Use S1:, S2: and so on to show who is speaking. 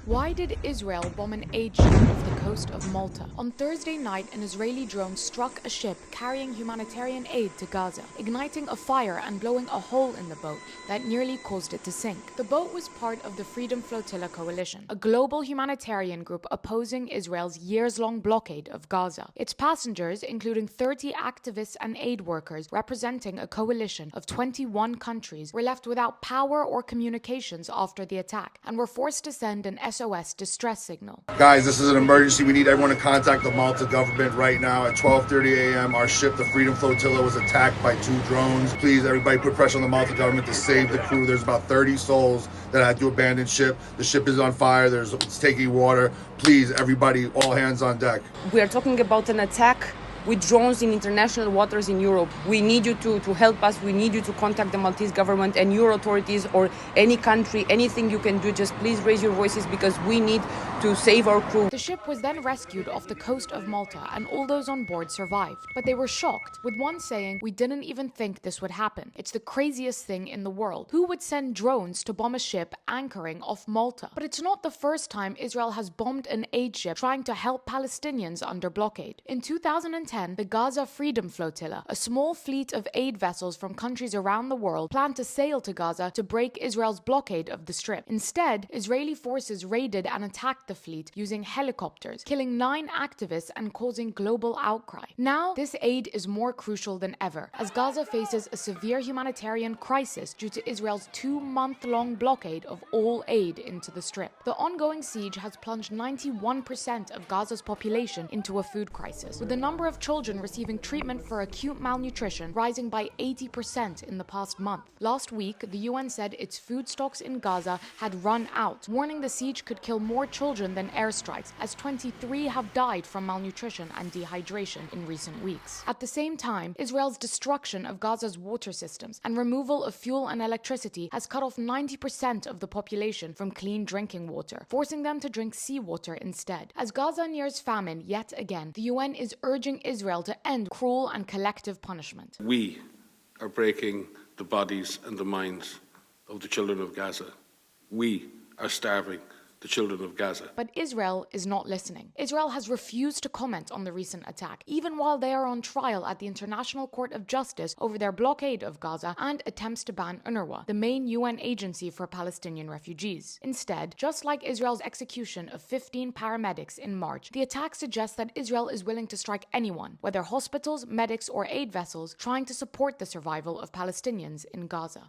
S1: Why did Israel bomb an aid ship off the coast of Malta? On Thursday night, an Israeli drone struck a ship carrying humanitarian aid to Gaza, igniting a fire and blowing a hole in the boat that nearly caused it to sink. The boat was part of the Freedom Flotilla Coalition, a global humanitarian group opposing Israel's years-long blockade of Gaza. Its passengers, including 30 activists and aid workers representing a coalition of 21 countries, were left without power or communications after the attack and were forced to send an SOS distress signal.
S2: Guys, this is an emergency. We need everyone to contact the Malta government right now. At 12:30 a.m., our ship, the Freedom Flotilla, was attacked by 2 drones. Please, everybody, put pressure on the Malta government to save the crew. There's about 30 souls that had to abandon ship. The ship is on fire. It's taking water. Please, everybody, all hands on deck.
S3: We are talking about an attack with drones in international waters in Europe. We need you to help us. We need you to contact the Maltese government and your authorities or any country, anything you can do. Just please raise your voices because we need to save our crew.
S1: The ship was then rescued off the coast of Malta and all those on board survived. But they were shocked, with one saying, "We didn't even think this would happen. It's the craziest thing in the world. Who would send drones to bomb a ship anchoring off Malta?" But it's not the first time Israel has bombed an aid ship trying to help Palestinians under blockade. In 2010, the Gaza Freedom Flotilla, a small fleet of aid vessels from countries around the world, planned to sail to Gaza to break Israel's blockade of the Strip. Instead, Israeli forces raided and attacked the fleet using helicopters, killing 9 activists and causing global outcry. Now, this aid is more crucial than ever, as Gaza faces a severe humanitarian crisis due to Israel's 2-month-long blockade of all aid into the Strip. The ongoing siege has plunged 91% of Gaza's population into a food crisis, with the number of children receiving treatment for acute malnutrition rising by 80% in the past month. Last week, the UN said its food stocks in Gaza had run out, warning the siege could kill more children than airstrikes, as 23 have died from malnutrition and dehydration in recent weeks. At the same time, Israel's destruction of Gaza's water systems and removal of fuel and electricity has cut off 90% of the population from clean drinking water, forcing them to drink seawater instead. As Gaza nears famine yet again, the UN is urging Israel to end cruel and collective punishment.
S4: We are breaking the bodies and the minds of the children of Gaza. We are starving the children of Gaza.
S1: But Israel is not listening. Israel has refused to comment on the recent attack, even while they are on trial at the International Court of Justice over their blockade of Gaza and attempts to ban UNRWA, the main UN agency for Palestinian refugees. Instead, just like Israel's execution of 15 paramedics in March, the attack suggests that Israel is willing to strike anyone, whether hospitals, medics, or aid vessels, trying to support the survival of Palestinians in Gaza.